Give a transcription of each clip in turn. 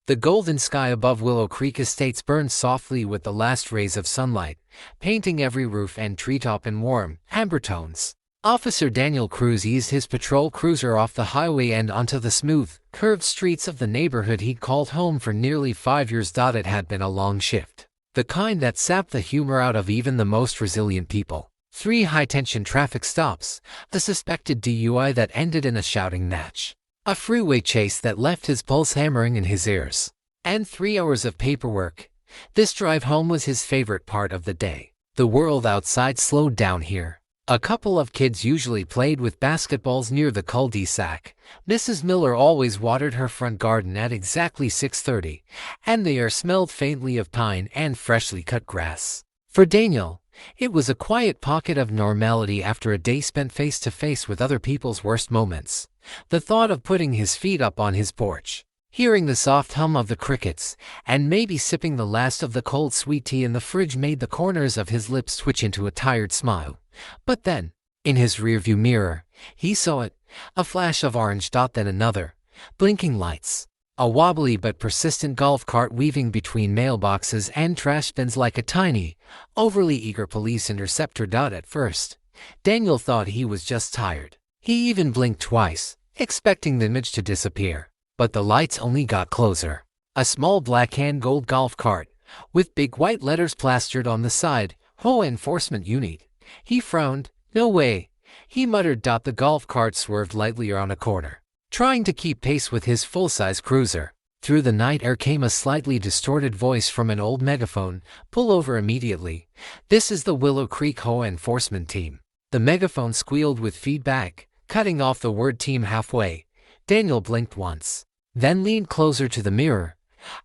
The golden sky above Willow Creek Estates burned softly with the last rays of sunlight, painting every roof and treetop in warm, amber tones. Officer Daniel Cruz eased his patrol cruiser off the highway and onto the smooth, curved streets of the neighborhood he'd called home for nearly 5 years. It had been a long shift, the kind that sapped the humor out of even the most resilient people. 3 high-tension traffic stops, the suspected DUI that ended in a shouting match, a freeway chase that left his pulse hammering in his ears, and 3 hours of paperwork. This drive home was his favorite part of the day. The world outside slowed down here. A couple of kids usually played with basketballs near the cul-de-sac. Mrs. Miller always watered her front garden at exactly 6:30, and the air smelled faintly of pine and freshly cut grass. For Daniel, it was a quiet pocket of normality after a day spent face-to-face with other people's worst moments. The thought of putting his feet up on his porch, hearing the soft hum of the crickets, and maybe sipping the last of the cold sweet tea in the fridge made the corners of his lips twitch into a tired smile. But then, in his rearview mirror, he saw it, a flash of orange, then another, blinking lights. A wobbly but persistent golf cart weaving between mailboxes and trash bins like a tiny, overly eager police interceptor. At first, Daniel thought he was just tired. He even blinked twice, expecting the image to disappear. But the lights only got closer. A small black and gold golf cart, with big white letters plastered on the side, HOA Enforcement Unit. He frowned. No way, he muttered. The golf cart swerved lightly around a corner, trying to keep pace with his full-size cruiser. Through the night air came a slightly distorted voice from an old megaphone. Pull over immediately. This is the Willow Creek HOA Enforcement Team. The megaphone squealed with feedback, cutting off the word team halfway. Daniel blinked once, then leaned closer to the mirror.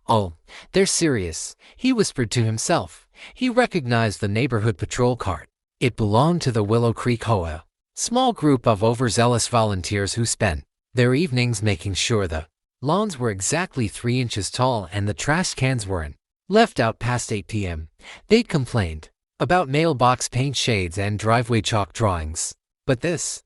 Oh, they're serious, he whispered to himself. He recognized the neighborhood patrol cart. It belonged to the Willow Creek HOA, small group of overzealous volunteers who spent their evenings making sure the lawns were exactly 3 inches tall and the trash cans weren't left out past 8 p.m. They'd complained about mailbox paint shades and driveway chalk drawings. But this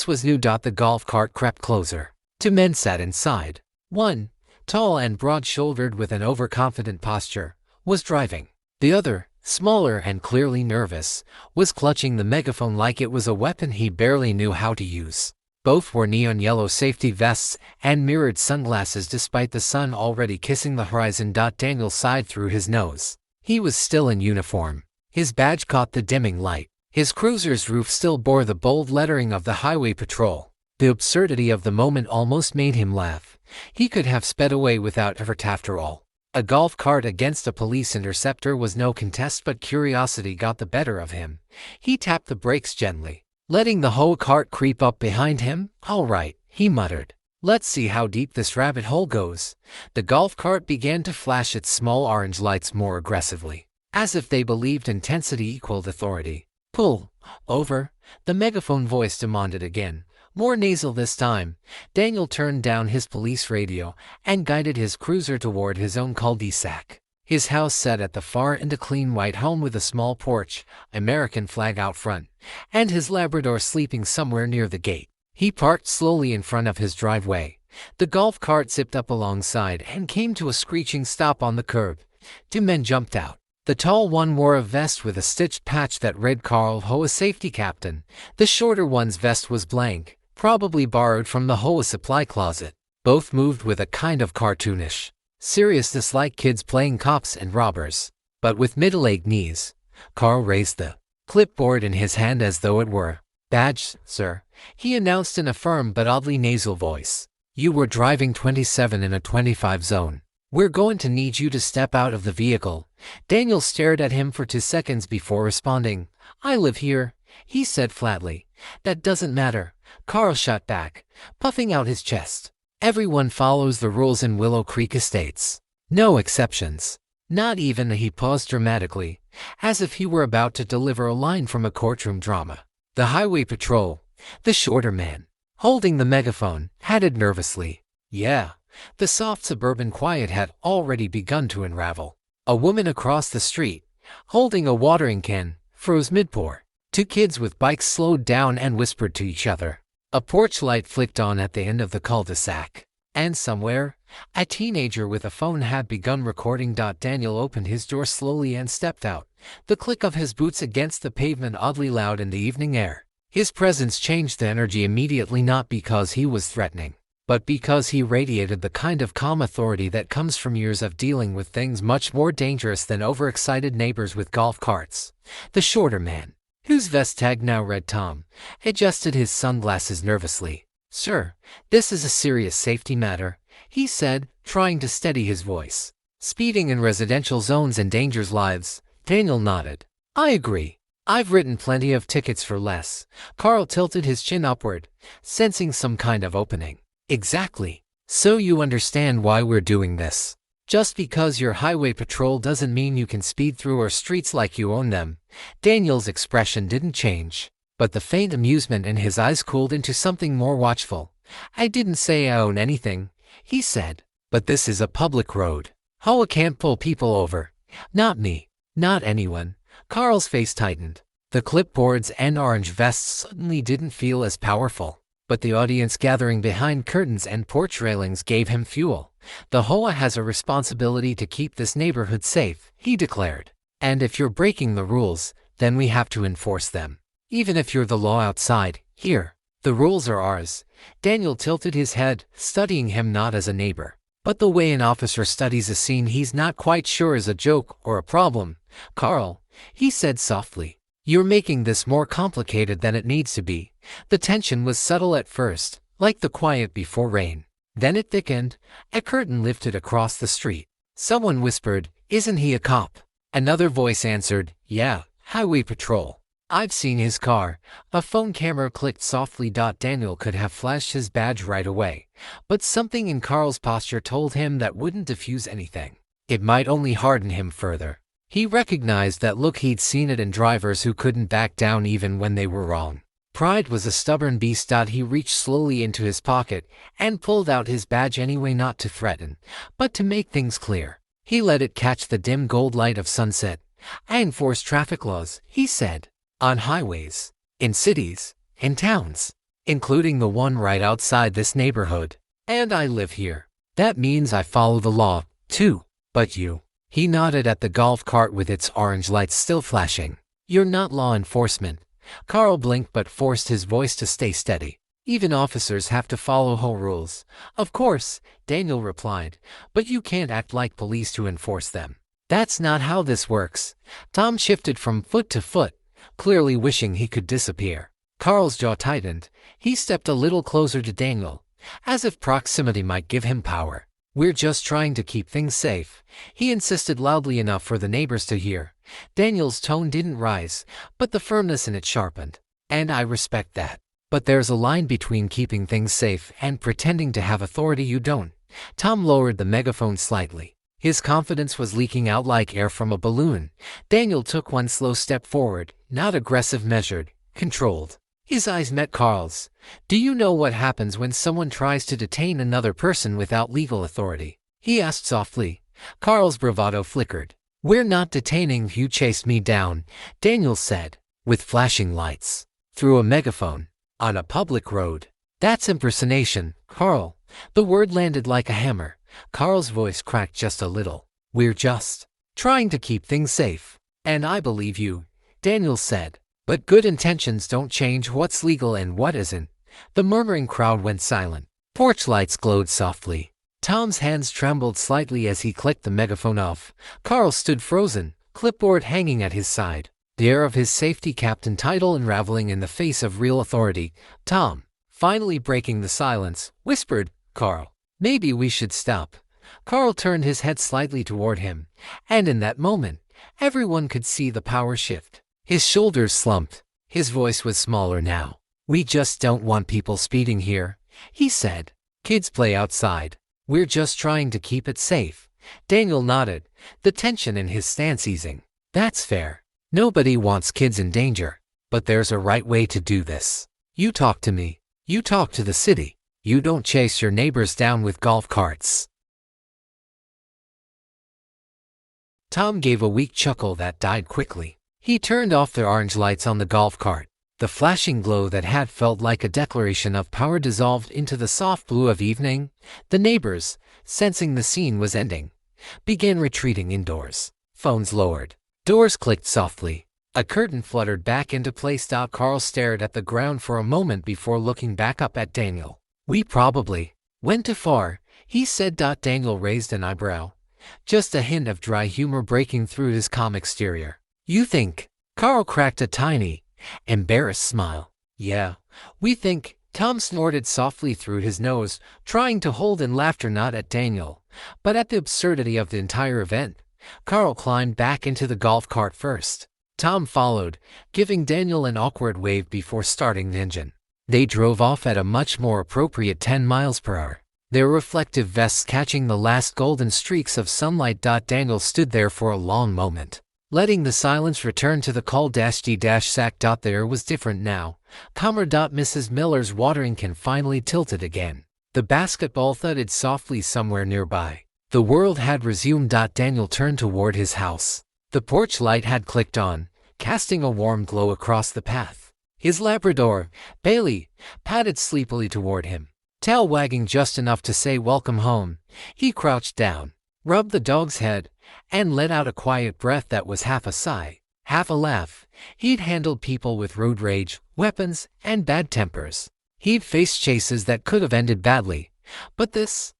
was new. The golf cart crept closer. 2 men sat inside. One, tall and broad-shouldered with an overconfident posture, was driving. The other, smaller and clearly nervous, was clutching the megaphone like it was a weapon he barely knew how to use. Both wore neon yellow safety vests and mirrored sunglasses despite the sun already kissing the horizon. Daniel sighed through his nose. He was still in uniform. His badge caught the dimming light. His cruiser's roof still bore the bold lettering of the Highway Patrol. The absurdity of the moment almost made him laugh. He could have sped away without effort after all. A golf cart against a police interceptor was no contest, but curiosity got the better of him. He tapped the brakes gently, letting the whole cart creep up behind him. All right, he muttered. Let's see how deep this rabbit hole goes. The golf cart began to flash its small orange lights more aggressively, as if they believed intensity equaled authority. Pull over, the megaphone voice demanded again, more nasal this time. Daniel turned down his police radio and guided his cruiser toward his own cul-de-sac. His house sat at the far end, a clean white home with a small porch, American flag out front, and his Labrador sleeping somewhere near the gate. He parked slowly in front of his driveway. The golf cart zipped up alongside and came to a screeching stop on the curb. 2 men jumped out. The tall one wore a vest with a stitched patch that read Carl HOA Safety Captain. The shorter one's vest was blank, probably borrowed from the HOA supply closet. Both moved with a kind of cartoonish seriousness, like kids playing cops and robbers. But with middle-aged knees, Carl raised the clipboard in his hand as though it were badge. Sir, he announced in a firm but oddly nasal voice. You were driving 27 in a 25 zone. We're going to need you to step out of the vehicle. Daniel stared at him for 2 seconds before responding. I live here, he said flatly. That doesn't matter, Carl shot back, puffing out his chest. Everyone follows the rules in Willow Creek Estates. No exceptions. Not even. He paused dramatically, as if he were about to deliver a line from a courtroom drama. The Highway Patrol, the shorter man, holding the megaphone, added nervously. Yeah. The soft suburban quiet had already begun to unravel. A woman across the street, holding a watering can, froze mid-pour. 2 kids with bikes slowed down and whispered to each other. A porch light flicked on at the end of the cul-de-sac. And somewhere, A teenager with a phone had begun recording. Daniel opened his door slowly and stepped out, the click of his boots against the pavement oddly loud in the evening air. His presence changed the energy immediately, not because he was threatening, but because he radiated the kind of calm authority that comes from years of dealing with things much more dangerous than overexcited neighbors with golf carts. The shorter man, whose vest tag now read Tom, adjusted his sunglasses nervously. "Sir, this is a serious safety matter," he said, trying to steady his voice. "Speeding in residential zones endangers lives." Daniel nodded. "I agree. I've written plenty of tickets for less." Carl tilted his chin upward, sensing some kind of opening. "Exactly. So you understand why we're doing this. Just because you're highway patrol doesn't mean you can speed through our streets like you own them." Daniel's expression didn't change, but the faint amusement in his eyes cooled into something more watchful. "I didn't say I own anything," he said, "but this is a public road. HOA can't pull people over. Not me. Not anyone." Carl's face tightened. The clipboards and orange vests suddenly didn't feel as powerful, but the audience gathering behind curtains and porch railings gave him fuel. "The HOA has a responsibility to keep this neighborhood safe," he declared. "And if you're breaking the rules, then we have to enforce them. Even if you're the law outside here, the rules are ours." Daniel tilted his head, studying him not as a neighbor, but the way an officer studies a scene he's not quite sure is a joke or a problem. "Carl," he said softly, "you're making this more complicated than it needs to be." The tension was subtle at first, like the quiet before rain. Then it thickened. A curtain lifted across the street. Someone whispered, "Isn't he a cop?" Another voice answered, "Yeah, highway patrol. I've seen his car." A phone camera clicked softly. Daniel could have flashed his badge right away, but something in Carl's posture told him that wouldn't diffuse anything. It might only harden him further. He recognized that look. He'd seen it in drivers who couldn't back down even when they were wrong. Pride was a stubborn beast. He reached slowly into his pocket and pulled out his badge anyway, not to threaten, but to make things clear. He let it catch the dim gold light of sunset. "I enforce traffic laws," he said. "On highways, in cities, in towns, including the one right outside this neighborhood. And I live here. That means I follow the law, too. But you," he nodded at the golf cart with its orange lights still flashing, "you're not law enforcement." Carl blinked but forced his voice to stay steady. "Even officers have to follow HOA rules." "Of course," Daniel replied, "but you can't act like police to enforce them. That's not how this works." Tom shifted from foot to foot, clearly wishing he could disappear. Carl's jaw tightened. He stepped a little closer to Daniel, as if proximity might give him power. "We're just trying to keep things safe," he insisted loudly enough for the neighbors to hear. Daniel's tone didn't rise, but the firmness in it sharpened. "And I respect that. But there's a line between keeping things safe and pretending to have authority you don't." Tom lowered the megaphone slightly. His confidence was leaking out like air from a balloon. Daniel took one slow step forward, not aggressive, measured, controlled. His eyes met Carl's. "Do you know what happens when someone tries to detain another person without legal authority?" he asked softly. Carl's bravado flickered. "We're not detaining you. Chased me down," Daniel said, with flashing lights, through a megaphone, on a public road. "That's impersonation, Carl." The word landed like a hammer. Carl's voice cracked just a little. "We're just trying to keep things safe." "And I believe you," Daniel said. "But good intentions don't change what's legal and what isn't." The murmuring crowd went silent. Porch lights glowed softly. Tom's hands trembled slightly as he clicked the megaphone off. Carl stood frozen, clipboard hanging at his side, the air of his safety captain title unraveling in the face of real authority. Tom, finally breaking the silence, whispered, "Carl, maybe we should stop." Carl turned his head slightly toward him, and in that moment, everyone could see the power shift. His shoulders slumped. His voice was smaller now. "We just don't want people speeding here," he said. "Kids play outside. We're just trying to keep it safe." Daniel nodded, the tension in his stance easing. "That's fair. Nobody wants kids in danger. But there's a right way to do this. You talk to me. You talk to the city. You don't chase your neighbors down with golf carts." Tom gave a weak chuckle that died quickly. He turned off the orange lights on the golf cart. The flashing glow that had felt like a declaration of power dissolved into the soft blue of evening. The neighbors, sensing the scene was ending, began retreating indoors. Phones lowered. Doors clicked softly. A curtain fluttered back into place. Carl stared at the ground for a moment before looking back up at Daniel. "We probably went too far," he said. Daniel raised an eyebrow, just a hint of dry humor breaking through his calm exterior. "You think?" Carl cracked a tiny, embarrassed smile. "Yeah, we think." Tom snorted softly through his nose, trying to hold in laughter not at Daniel, but at the absurdity of the entire event. Carl climbed back into the golf cart first. Tom followed, giving Daniel an awkward wave before starting the engine. They drove off at a much more appropriate 10 miles per hour, their reflective vests catching the last golden streaks of sunlight. Daniel stood there for a long moment, letting the silence return to the cul-de-sac. The air was different now, calmer. Mrs. Miller's watering can finally tilted again. The basketball thudded softly somewhere nearby. The world had resumed. Daniel turned toward his house. The porch light had clicked on, casting a warm glow across the path. His Labrador, Bailey, padded sleepily toward him, tail wagging just enough to say welcome home. He crouched down, rubbed the dog's head, and let out a quiet breath that was half a sigh, half a laugh. He'd handled people with road rage, weapons, and bad tempers. He'd faced chases that could have ended badly, but this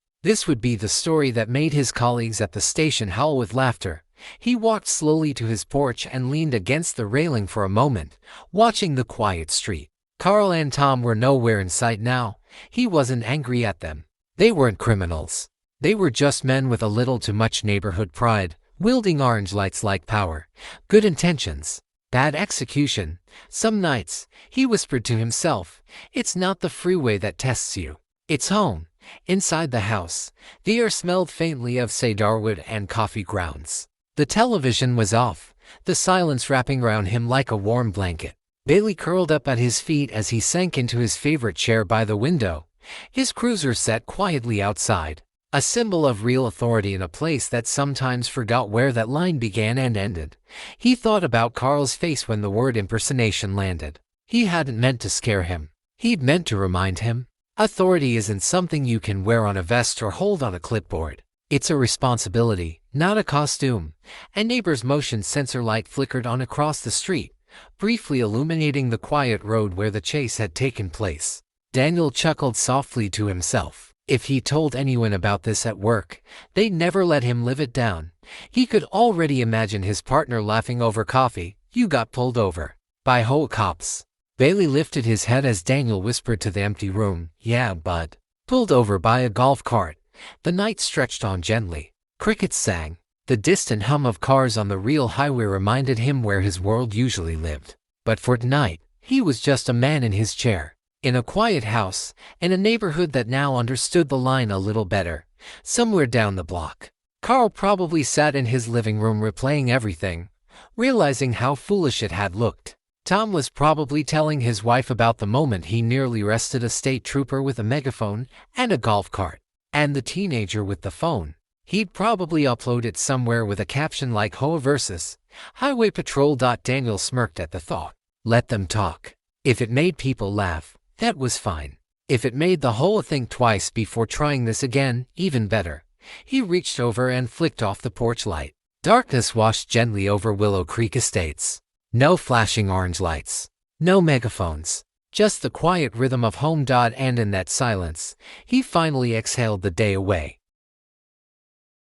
would be the story that made his colleagues at the station howl with laughter. He walked slowly to his porch and leaned against the railing for a moment, watching the quiet street. Carl and Tom were nowhere in sight now. He wasn't angry at them. They weren't criminals. They were just men with a little too much neighborhood pride, wielding orange lights like power, good intentions, bad execution. Some nights, he whispered to himself, it's not the freeway that tests you. It's home. Inside the house, the air smelled faintly of cedarwood and coffee grounds. The television was off, the silence wrapping around him like a warm blanket. Bailey curled up at his feet as he sank into his favorite chair by the window, his cruiser set quietly outside, a symbol of real authority in a place that sometimes forgot where that line began and ended. He thought about Carl's face when the word impersonation landed. He hadn't meant to scare him. He'd meant to remind him. Authority isn't something you can wear on a vest or hold on a clipboard. It's a responsibility, not a costume. A neighbor's motion sensor light flickered on across the street, briefly illuminating the quiet road where the chase had taken place. Daniel chuckled softly to himself. If he told anyone about this at work, they'd never let him live it down. He could already imagine his partner laughing over coffee. "You got pulled over by HOA cops." Bailey lifted his head as Daniel whispered to the empty room, "Yeah, bud. Pulled over by a golf cart." The night stretched on gently. Crickets sang. The distant hum of cars on the real highway reminded him where his world usually lived. But for tonight, he was just a man in his chair, in a quiet house, in a neighborhood that now understood the line a little better, somewhere down the block. Carl probably sat in his living room replaying everything, realizing how foolish it had looked. Tom was probably telling his wife about the moment he nearly arrested a state trooper with a megaphone and a golf cart. And the teenager with the phone. He'd probably upload it somewhere with a caption like HOA versus Highway Patrol. Daniel smirked at the thought. Let them talk. If it made people laugh, that was fine. If it made the HOA think twice before trying this again, even better. He reached over and flicked off the porch light. Darkness washed gently over Willow Creek Estates. No flashing orange lights. No megaphones. Just the quiet rhythm of home. And in that silence, he finally exhaled the day away.